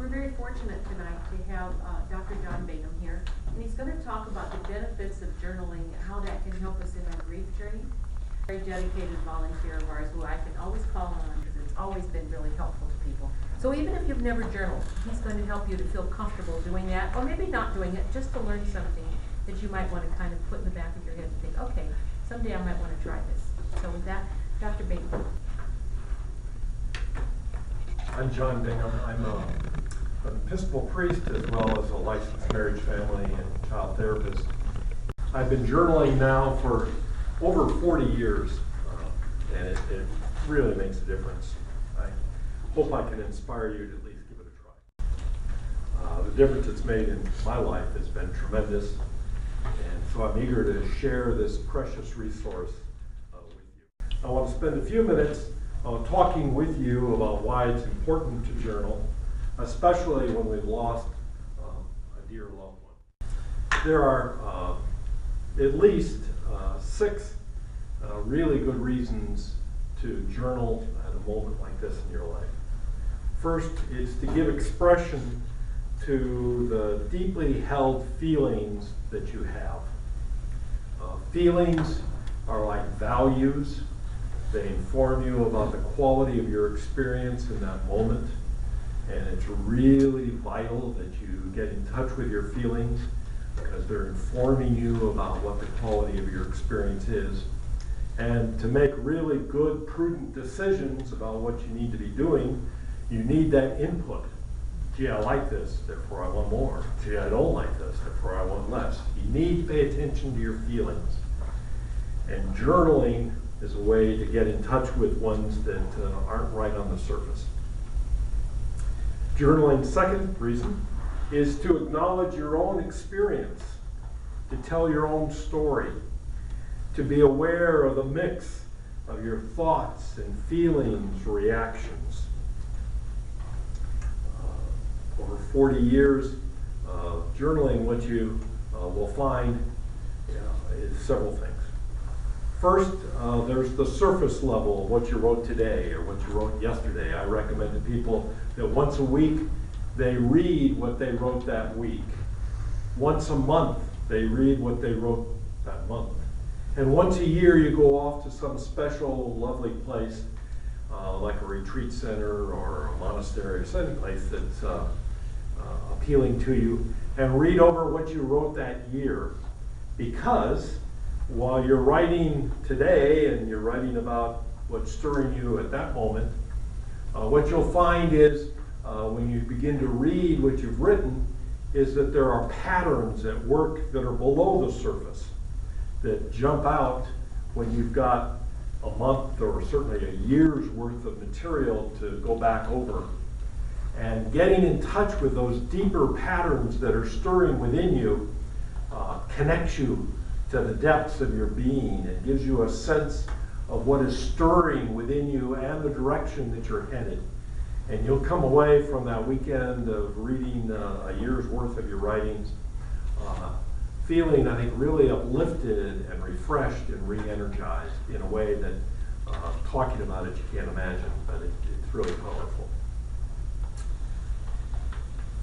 We're very fortunate tonight to have Dr. John Bingham here, and he's going to talk about the benefits of journaling, how that can help us in our grief journey. Very dedicated volunteer of ours who I can always call on because it's always been really helpful to people. So even if you've never journaled, he's going to help you to feel comfortable doing that, or maybe not doing it, just to learn something that you might want to kind of put in the back of your head and think, okay, someday I might want to try this. So with that, Dr. Bingham. I'm John Bingham. I'm an Episcopal priest as well as a licensed marriage, family, and child therapist. I've been journaling now for over 40 years, and it really makes a difference. I hope I can inspire you to at least give it a try. The difference it's made in my life has been tremendous, and so I'm eager to share this precious resource with you. I want to spend a few minutes talking with you about why it's important to journal, especially when we've lost a dear loved one. There are at least 6 really good reasons to journal at a moment like this in your life. First is to give expression to the deeply held feelings that you have. Feelings are like values. They inform you about the quality of your experience in that moment, and it's really vital that you get in touch with your feelings because they're informing you about what the quality of your experience is. And to make really good, prudent decisions about what you need to be doing, you need that input. Gee, I like this, therefore I want more. Gee, I don't like this, therefore I want less. You need to pay attention to your feelings. And journaling is a way to get in touch with ones that aren't right on the surface. Journaling's second reason is to acknowledge your own experience, to tell your own story, to be aware of the mix of your thoughts and feelings, reactions. Over 40 years of journaling, what you will find is several things. First, there's the surface level of what you wrote today or what you wrote yesterday. I recommend to people that once a week they read what they wrote that week. Once a month they read what they wrote that month. And once a year you go off to some special lovely place like a retreat center or a monastery or some place that's appealing to you and read over what you wrote that year, because while you're writing today and you're writing about what's stirring you at that moment, what you'll find is when you begin to read what you've written is that there are patterns at work that are below the surface that jump out when you've got a month or certainly a year's worth of material to go back over. And getting in touch with those deeper patterns that are stirring within you connects you to the depths of your being. It gives you a sense of what is stirring within you and the direction that you're headed. And you'll come away from that weekend of reading a year's worth of your writings feeling, I think, really uplifted and refreshed and re-energized in a way that talking about it you can't imagine, but it's really powerful.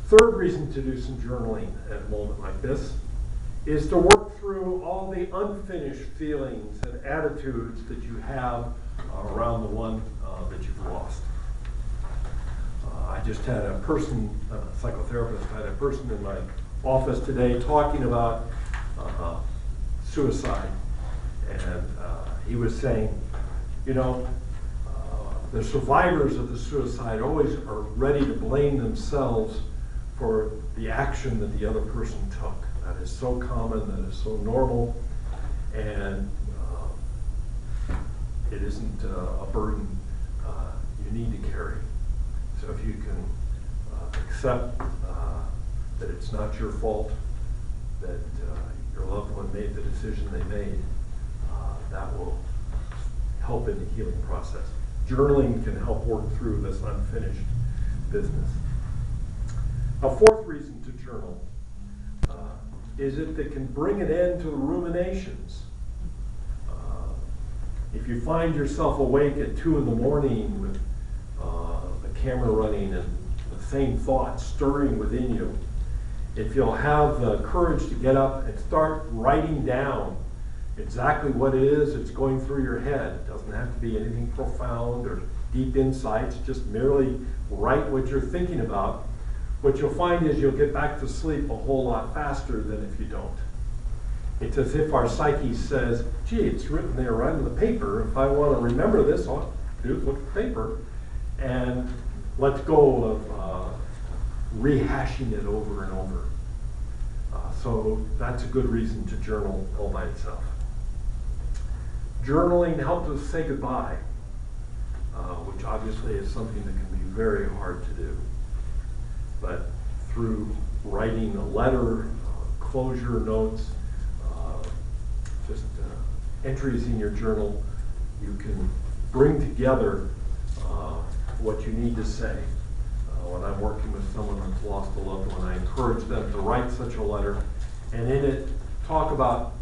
Third reason to do some journaling at a moment like this is to work through all the unfinished feelings and attitudes that you have around the one that you've lost. I just had a person, a psychotherapist, had a person in my office today talking about suicide, and he was saying, you know, the survivors of the suicide always are ready to blame themselves for the action that the other person took. That is so common, that is so normal, and it isn't a burden you need to carry. So if you can accept that it's not your fault, that your loved one made the decision they made, that will help in the healing process. Journaling can help work through this unfinished business. A fourth reason to journal is that it can bring an end to the ruminations. If you find yourself awake at 2 in the morning with the camera running and the same thoughts stirring within you, if you'll have the courage to get up and start writing down exactly what it is that's going through your head. It doesn't have to be anything profound or deep insights, just merely write what you're thinking about. What you'll find is you'll get back to sleep a whole lot faster than if you don't. It's as if our psyche says, gee, it's written there right on the paper. If I want to remember this, all I have to do is look at the paper and let go of rehashing it over and over. So that's a good reason to journal all by itself. Journaling helps us say goodbye, which obviously is something that can be very hard to do. But through writing a letter, closure notes, just entries in your journal, you can bring together what you need to say. When I'm working with someone that's lost a loved one, I encourage them to write such a letter, and in it talk about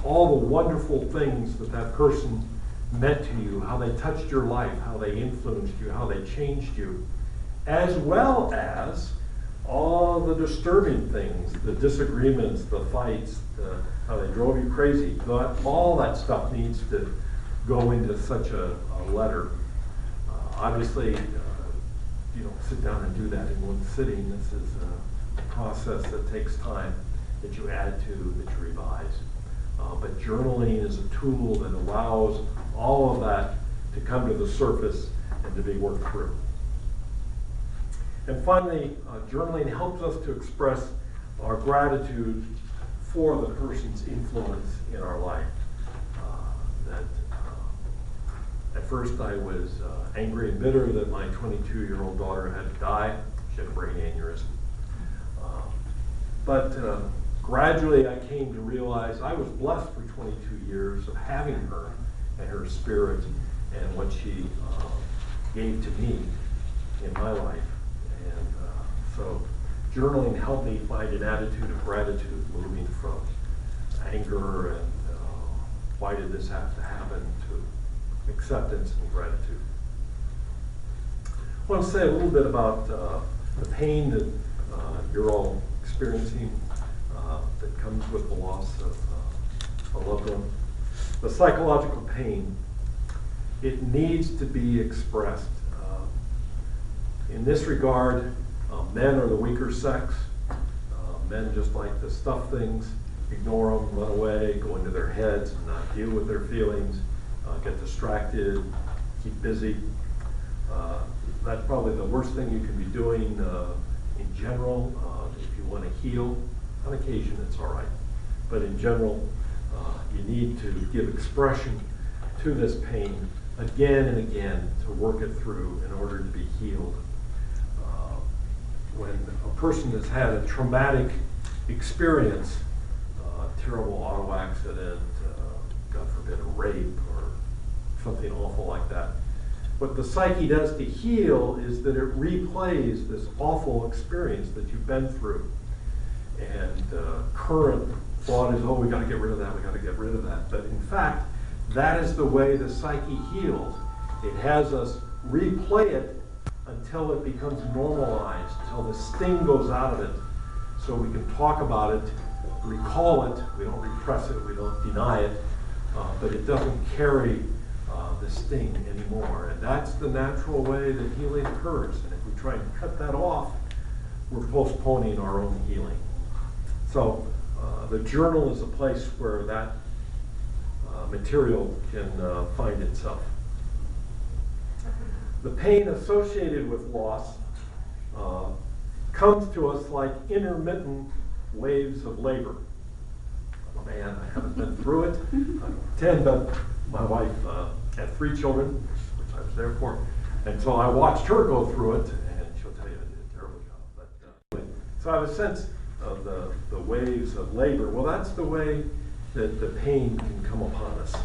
all the wonderful things that that person meant to you, how they touched your life, how they influenced you, how they changed you, as well as all the disturbing things, the disagreements, the fights, how they drove you crazy. All that stuff needs to go into such a letter. Obviously, you don't sit down and do that in one sitting. This is a process that takes time, that you add to, that you revise. But journaling is a tool that allows all of that to come to the surface and to be worked through. And finally, journaling helps us to express our gratitude for the person's influence in our life. At first I was angry and bitter that my 22-year-old daughter had to die. She had a brain aneurysm. But gradually I came to realize I was blessed for 22 years of having her and her spirit and what she gave to me in my life. And so journaling helped me find an attitude of gratitude, moving from anger and why did this have to happen to acceptance and gratitude. I want to say a little bit about the pain that you're all experiencing that comes with the loss of a loved one. The psychological pain, it needs to be expressed. In this regard, men are the weaker sex. Men just like to stuff things, ignore them, run away, go into their heads, and not deal with their feelings, get distracted, keep busy. That's probably the worst thing you can be doing in general. If you want to heal, on occasion it's all right. But in general, you need to give expression to this pain again and again to work it through in order to be healed. When a person has had a traumatic experience, a terrible auto accident, God forbid a rape or something awful like that, what the psyche does to heal is that it replays this awful experience that you've been through. And current thought is, oh, we got to get rid of that, we got to get rid of that. But in fact, that is the way the psyche heals. It has us replay it until it becomes normalized, until the sting goes out of it, so we can talk about it, recall it. We don't repress it, we don't deny it, but it doesn't carry the sting anymore. And that's the natural way that healing occurs. And if we try and cut that off, we're postponing our own healing. So the journal is a place where that material can find itself. The pain associated with loss comes to us like intermittent waves of labor. I'm a man, I haven't been through it. I'm 10, but my wife had 3 children, which I was there for. And so I watched her go through it, and she'll tell you I did a terrible job. But, so I have a sense of the waves of labor. Well, that's the way that the pain can come upon us.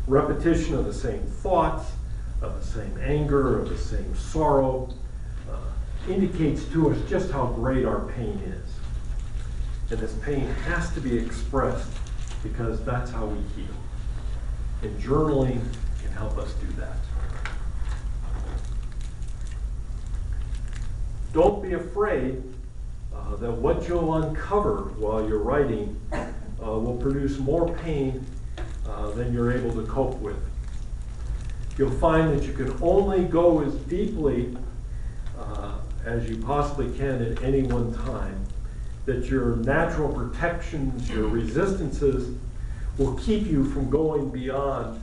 Repetition of the same thoughts, of the same anger, of the same sorrow, indicates to us just how great our pain is. And this pain has to be expressed because that's how we heal. And journaling can help us do that. Don't be afraid that what you'll uncover while you're writing will produce more pain than you're able to cope with. You'll find that you can only go as deeply as you possibly can at any one time, that your natural protections, your resistances will keep you from going beyond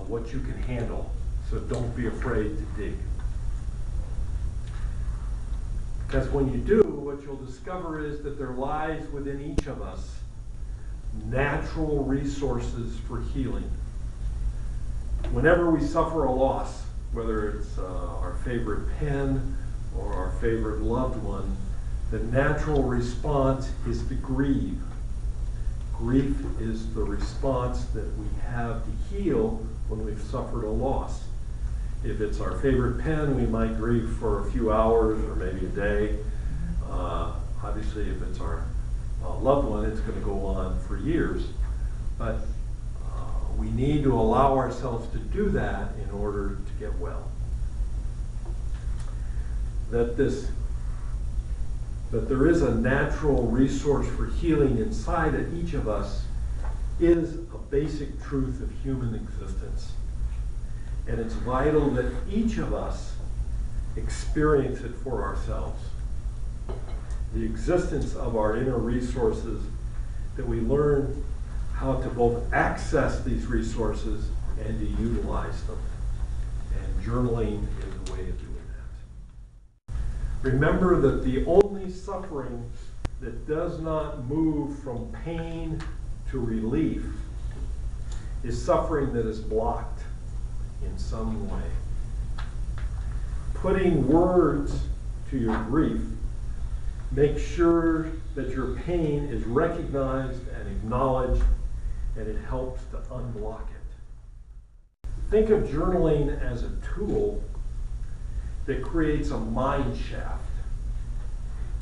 what you can handle. So don't be afraid to dig. Because when you do, what you'll discover is that there lies within each of us natural resources for healing. Whenever we suffer a loss, whether it's our favorite pen or our favorite loved one, the natural response is to grieve. Grief is the response that we have to heal when we've suffered a loss. If it's our favorite pen, we might grieve for a few hours or maybe a day. Obviously, if it's our loved one, it's going to go on for years. But we need to allow ourselves to do that in order to get well. That there is a natural resource for healing inside of each of us is a basic truth of human existence. And it's vital that each of us experience it for ourselves. The existence of our inner resources, that we learn how to both access these resources and to utilize them. And journaling is a way of doing that. Remember that the only suffering that does not move from pain to relief is suffering that is blocked in some way. Putting words to your grief makes sure that your pain is recognized and acknowledged, and it helps to unblock it. Think of journaling as a tool that creates a mine shaft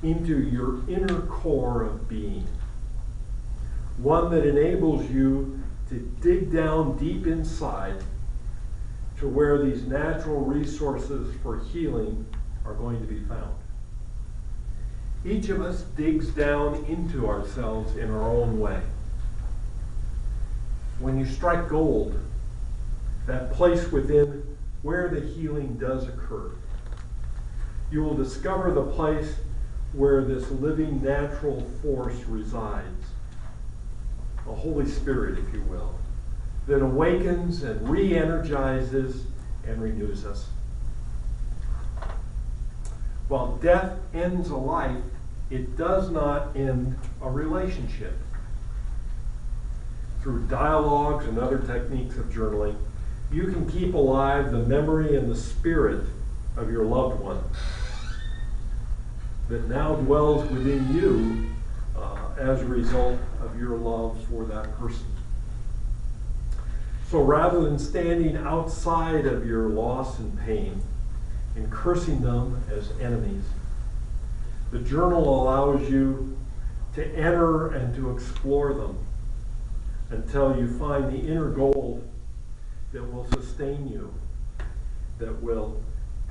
into your inner core of being. One that enables you to dig down deep inside to where these natural resources for healing are going to be found. Each of us digs down into ourselves in our own way. When you strike gold, that place within where the healing does occur, you will discover the place where this living natural force resides, a Holy Spirit, if you will, that awakens and re-energizes and renews us. While death ends a life, it does not end a relationship. Through dialogues and other techniques of journaling, you can keep alive the memory and the spirit of your loved one that now dwells within you as a result of your love for that person. So rather than standing outside of your loss and pain and cursing them as enemies, the journal allows you to enter and to explore them until you find the inner gold that will sustain you, that will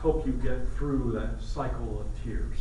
help you get through that cycle of tears.